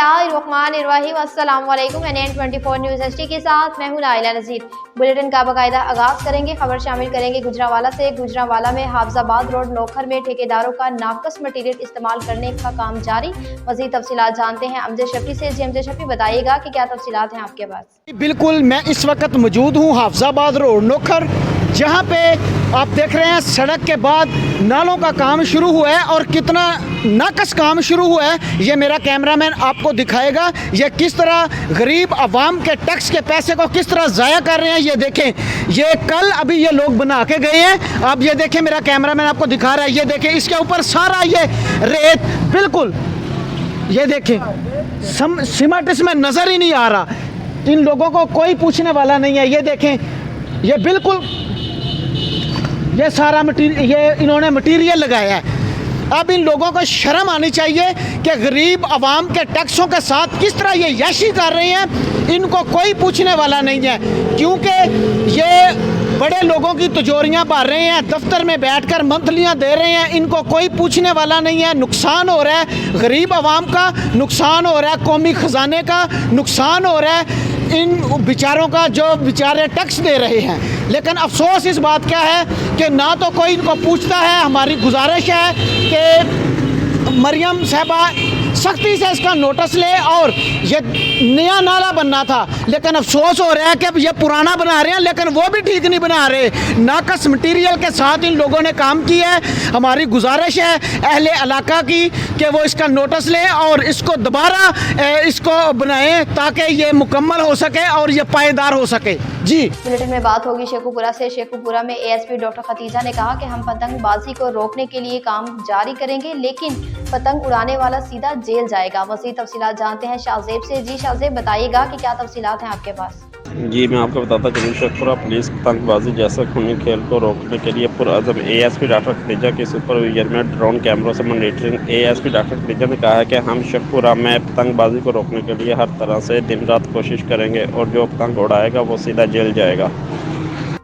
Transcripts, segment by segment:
बिस्मिल्लाहिर्रहमानिर्रहीम। अस्सलाम वालेकुम। NN24 न्यूज़ HD के साथ मैं हूं नाइला नज़ीर। बुलेटिन का बाकायदा आगाज़ करेंगे। खबर शामिल करेंगे गुजरांवाला से। गुजरांवाला में हाफजाबाद रोड नोखर में ठेकेदारों का नाकस मटीरियल इस्तेमाल करने का काम जारी। मज़ीद तफसीलात जानते हैं अमजद शफी से। जी अमजद शफी, बताइएगा कि क्या तफसीलात हैं आपके पास। बिल्कुल, मैं इस वक्त मौजूद हूँ हाफजाबाद रोड नोखर, जहाँ पे आप देख रहे हैं सड़क के बाद नालों का काम शुरू हुआ है और कितना नाकस काम शुरू हुआ है ये मेरा कैमरामैन आपको दिखाएगा। ये किस तरह गरीब आवाम के टैक्स के पैसे को किस तरह ज़ाया कर रहे हैं। ये देखें, ये कल अभी ये लोग बना के गए हैं। आप ये देखें, मेरा कैमरामैन आपको दिखा रहा है। ये देखें, इसके ऊपर सारा ये रेत, बिल्कुल ये देखें सीमेंट इसमें नज़र ही नहीं आ रहा। इन लोगों को कोई पूछने वाला नहीं है। ये देखें, ये बिल्कुल ये सारा मटीरियल ये इन्होंने मटीरियल लगाया है। अब इन लोगों को शर्म आनी चाहिए कि गरीब आवाम के टैक्सों के साथ किस तरह ये याशी कर रहे हैं। इनको कोई पूछने वाला नहीं है, क्योंकि ये बड़े लोगों की तिजोरियां भर रहे हैं, दफ्तर में बैठकर मंथलियां दे रहे हैं। इनको कोई पूछने वाला नहीं है। नुकसान हो रहा है गरीब आवाम का, नुकसान हो रहा है कौमी ख़जाने का, नुकसान हो रहा है इन बेचारों का जो बेचारे टैक्स दे रहे हैं। लेकिन अफसोस इस बात का है कि ना तो कोई इनको पूछता है। हमारी गुजारिश है कि मरियम साहबा सख्ती से इसका नोटिस ले, और ये नया नाला बनना था, लेकिन अफसोस हो रहा है कि ये पुराना बना रहे हैं, लेकिन वो भी ठीक नहीं बना रहे। नाकस मटीरियल के साथ इन लोगों ने काम किया है। हमारी गुजारिश है अहले इलाका की कि वो इसका नोटिस ले और इसको दोबारा इसको बनाएं ताकि ये मुकम्मल हो सके और ये पायदार हो सके। जी, बुलेटिन में बात होगी शेखुपुरा से। शेखुपुरा में ASP डॉक्टर खतीजा ने कहा कि हम पतंगबाजी को रोकने के लिए काम जारी करेंगे, लेकिन पतंग उड़ाने वाला सीधा जेल जाएगा। मज़ीद तफसीलात जानते हैं शाहजेब से। जी शाहजेब, बताइएगा कि क्या तफसीलात हैं आपके पास। जी, मैं आपको बताता चलूँ, शेखपुरा पुलिस पतंगबाजी जैसा खूनी खेल को रोकने के लिए पुरअज़म ASP डॉक्टर खतीजा की सुपरविजन में ड्रोन कैमरों से मॉनिटरिंग। ASP डॉक्टर खतीजा ने कहा है कि हम शेखपुरा में पतंगबाजी को रोकने के लिए हर तरह से दिन रात कोशिश करेंगे और जो पतंग उड़ाएगा वो सीधा जेल जाएगा।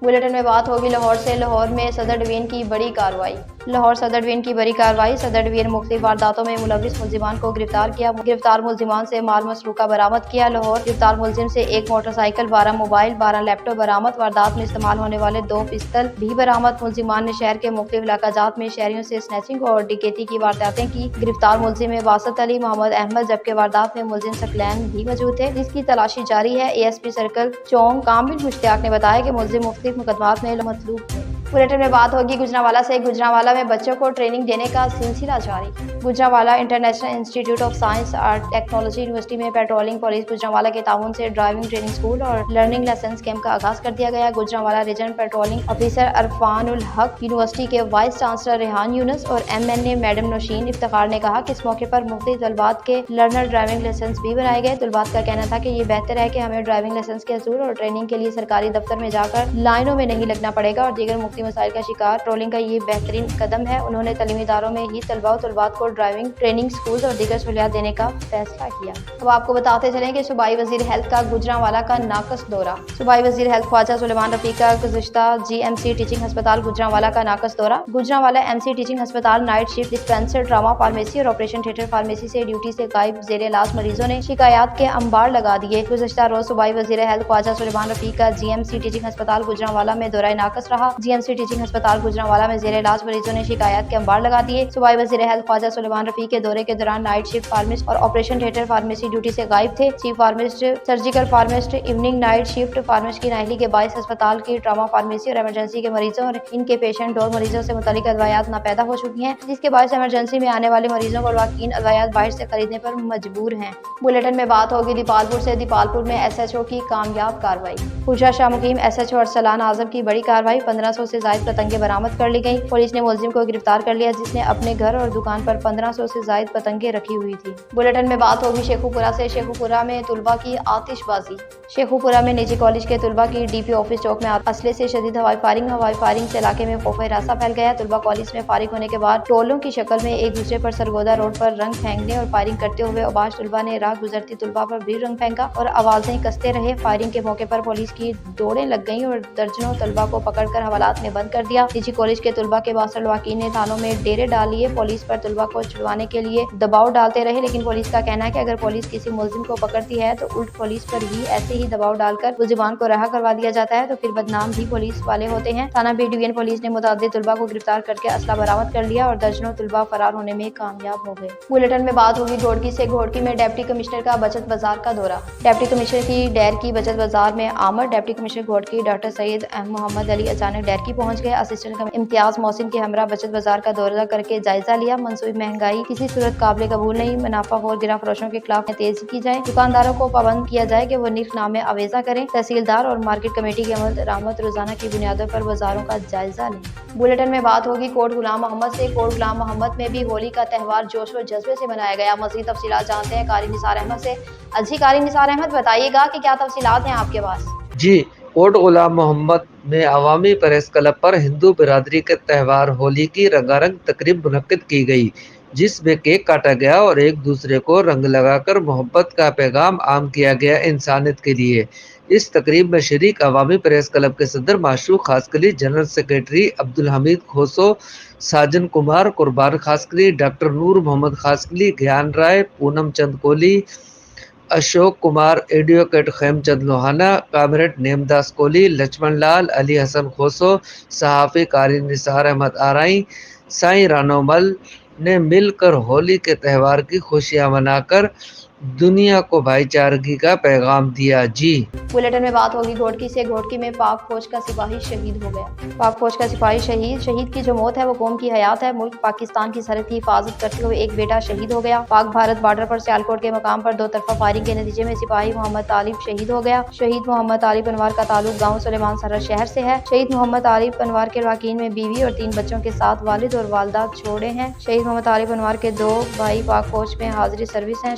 बुलेटिन में बात होगी लाहौर से। लाहौर में सदर डिवीजन की बड़ी कार्रवाई। लाहौर सदर डिवीजन की बड़ी कार्रवाई। सदर डिवीजन मुख्तलिफ वारदातों में मुलविस मुलजिमान को गिरफ्तार किया। गिरफ्तार मुलजिमान से माल मसरूका बरामद किया। लाहौर गिरफ्तार मुलजिम से एक मोटरसाइकिल, 12 मोबाइल, 12 लैपटॉप बरामद। वारदात में इस्तेमाल होने वाले 2 पिस्तल भी बरामद। मुलजिमान ने शहर के मुख्तलिफ इलाकाजात में शहरियों से स्नैचिंग और डकैती की वारदातें की। गिरफ्तार मुलजिम में वासत अली, मोहम्मद अहमद, जबकि वारदात में मुलजिम सकलैन भी मौजूद थे, जिसकी तलाशी जारी है। ASP सर्कल चौंग कामिल मुश्ताक ने बताया कि मुलजिम मुख्तलिफ मुकदमात में मतलूब थे। बुलेटिन में बात होगी गुजरांवाला से। गुजरांवाला में बच्चों को ट्रेनिंग देने का सिलसिला जारी। Gujranwala international institute of science and technology university में पेट्रोलिंग पुलिस गुजरांवाला के ताउन से ड्राइविंग ट्रेनिंग स्कूल और लर्निंग लाइसेंस कैंप का आगाज कर दिया गया। गुजरांवाला रीजन पेट्रोलिंग ऑफिसर अरफानुल हक, यूनिवर्सिटी के वाइस चांसलर रेहान यूनुस और MNA मैडम नौशीन इफ्तिखार ने कहा कि इस मौके पर मुख्तलिफ तलबात के लर्नर ड्राइविंग लाइसेंस भी बनाए गए। तलबात का कहना था कि ये बेहतर है कि हमें ड्राइविंग लाइसेंस के असूल और ट्रेनिंग के लिए सरकारी दफ्तर में जाकर लाइनों में नहीं लगना पड़ेगा और दीगर मुख्तलिफ मसाइल का शिकार। पेट्रोलिंग का ये बेहतरीन कदम है। उन्होंने तलीमी इदारों में ही तलबात को ड्राइविंग ट्रेनिंग स्कूल और दीगर सहूलियात देने का फैसला किया। अब आपको बताते चलें कि सूबाई वजीर हेल्थ का गुजरांवाला का नाकस दौरा। सूबाई वजीर हेल्थ ख्वाजा सुलेमान रफी का गुज़िश्ता GMC टीचिंग अस्पताल गुजरांवाला का नाकस दौरा। गुजरांवाला MC टीचिंग अस्पताल night shift dispenser, trauma pharmacy और ऑपरेशन थिएटर फार्मेसी से ड्यूटी से गायब जेर इलाज मरीजों ने शिकायत के अंबार लगा दिए। गुज़िश्ता रोज सूबाई वजीर हेल्थ ख्वाजा सुलेमान रफी का GMC टीचिंग अस्पताल गुजरांवाला में दौरा नाकस रहा। GMC टीचिंग अस्पताल गुजरांवाला में जेरे इलाज मरीजों ने शिकायत के अंबार लगा दिए। सूबाई वजीर हेल्थ ख्वाजा सुलेमान रफी के दौरे के दौरान नाइट शिफ्ट फार्मिस्ट और ऑपरेशन थिएटर फार्मेसी ड्यूटी से गायब थे। Chief फार्मिस्ट, surgical फार्मिस्ट, evening night shift फार्मिस्ट की नाहली के बायस अस्पताल की ट्रामा फार्मेसी और इमरजेंसी के मरीजों और इनके पेशेंट और मरीजों से मुतालिक अदवायात नापैदा हो चुकी हैं, जिसके बायस इमरजेंसी में आने वाले मरीजों को वाकिन अदवायात बाहर से खरीदने पर मजबूर हैं। बुलेटिन में बात होगी दीपालपुर से। दीपालपुर में SHO की कामयाब कार्रवाई। पूजा शाह मुकीम SHO अरसलान आजम की बड़ी कार्रवाई। 1500 से ज्यादा पतंगे बरामद कर ली गई। पुलिस ने मुलजिम को गिरफ्तार कर लिया, जिसने अपने घर और दुकान पर 1500 से ज्यादा पतंगे रखी हुई थी। बुलेटिन में बात होगी शेखुपुरा से। शेखुपुरा में तुलबा की आतिशबाजी। शेखुपुरा में निजी कॉलेज के तुलबा की DP ऑफिस चौक में असले से शदीद हवाई फायरिंग से इलाके में खौफ हिरासा फैल गया। तुलबा कॉलेज में फारिग होने के बाद टोलों की शक्ल में एक दूसरे पर सरगोदा रोड पर रंग फेंकने और फायरिंग करते हुए अबाश तुलबा ने राह गुजरती तुलबा पर भी रंग फेंका और आवाजें कसते रहे। फायरिंग के मौके पर पुलिस की दौड़ें लग गईं और दर्जनों तलबा को पकड़कर हवालात में बंद कर दिया। निजी कॉलेज के तलबा के बासर लवाकीन ने थानों में डेरे डाल लिए। पुलिस पर तलबा को छुड़वाने के लिए दबाव डालते रहे, लेकिन पुलिस का कहना है कि अगर पुलिस किसी मुलजिम को पकड़ती है तो उल्ट पुलिस पर भी ऐसे ही दबाव डालकर मुलजिमान को रहा करवा दिया जाता है, तो फिर बदनाम भी पुलिस वाले होते हैं। थाना बी डिवीजन पुलिस ने मुतअद्दिद तलबा को गिरफ्तार करके असला बरामद कर लिया और दर्जनों तलबा फरार होने में कामयाब हो गए। बुलेटिन में बात होगी घोड़की से। घोड़की में डिप्टी कमिश्नर का बचत बाजार का दौरा। डिप्टी कमिश्नर की डेर की बचत बाजार में आमद। Deputy commissioner Ghotki doctor Syed Mohammad Ali अचानक डेर की पहुंच गए। असिस्टेंट इम्तियाज मोहसिन के हमरा बचत बाजार का दौरा करके जायजा लिया। मंसूबी महंगाई किसी सूरत काबिल कबूल नहीं। मुनाफाखोर गिरा फरोशों के खिलाफ तेजी की जाए। दुकानदारों को पाबंद किया जाए कि वो निर्खनामे आवेजा करें। तहसीलदार और मार्केट कमेटी की अमल दरामद रोजाना की बुनियादों पर बाजारों का जायजा लें। बुलेटिन में बात होगी कोट गुलाम मोहम्मद से। कोट गुलाम मोहम्मद में भी होली का त्यौहार जोश व जज्बे से मनाया गया। मज़ीद तफसीलात जानते हैं कारी निसार अहमद से। जी कारी निसार अहमद, बताइएगा कि क्या तफसीलात हैं आपके पास? जी, कोट गुलाम मोहम्मद में अवामी प्रेस क्लब पर हिंदू बिरादरी के त्यौहार होली की रंगारंग तकरीब मुनक्किद की गई, जिसमें केक काटा गया और एक दूसरे को रंग लगाकर मोहब्बत का पैगाम आम किया गया इंसानियत के लिए। इस तकरीब में शरीक अवामी प्रेस क्लब के सदर माशूक खासकली, जनरल सेक्रेटरी अब्दुल हमीद खोसो, साजन कुमार, कुर्बान खासकली, डॉक्टर नूर मोहम्मद खासकली, ज्ञान राय, पूनम चंद कोहली, अशोक कुमार, एडवोकेट खेमचंद लोहाना, कामरेड नेमदास कोहली, लक्ष्मण लाल, अली हसन खोसो, सहाफ़ी कारी निसार अहमद आराई, साईं रानोमल ने मिलकर होली के त्यौहार की खुशियां मनाकर दुनिया को भाईचारगी का पैगाम दिया। जी, बुलेटिन में बात होगी घोड़की से। घोड़की में पाक फौज का सिपाही शहीद हो गया। पाक फौज का सिपाही शहीद की जो मौत है वो कौम की हयात है। मुल्क पाकिस्तान की सरहद की हिफाजत करते हुए एक बेटा शहीद हो गया। पाक भारत बॉर्डर पर सियालकोट के मकाम पर दो तरफा फायरिंग के नतीजे में सिपाही मोहम्मद तालिब शहीद हो गया। शहीद मोहम्मद तालिब अनवार का ताल्लुक गाँव सुलेमान सरहद शहर से है। शहीद मोहम्मद तालिब अनवार के वाकीन में बीवी और 3 बच्चों के साथ वालिद और वालदा छोड़े हैं। शहीद मोहम्मद तालिब अनवार के 2 भाई पाक फौज में हाजिरी सर्विस हैं।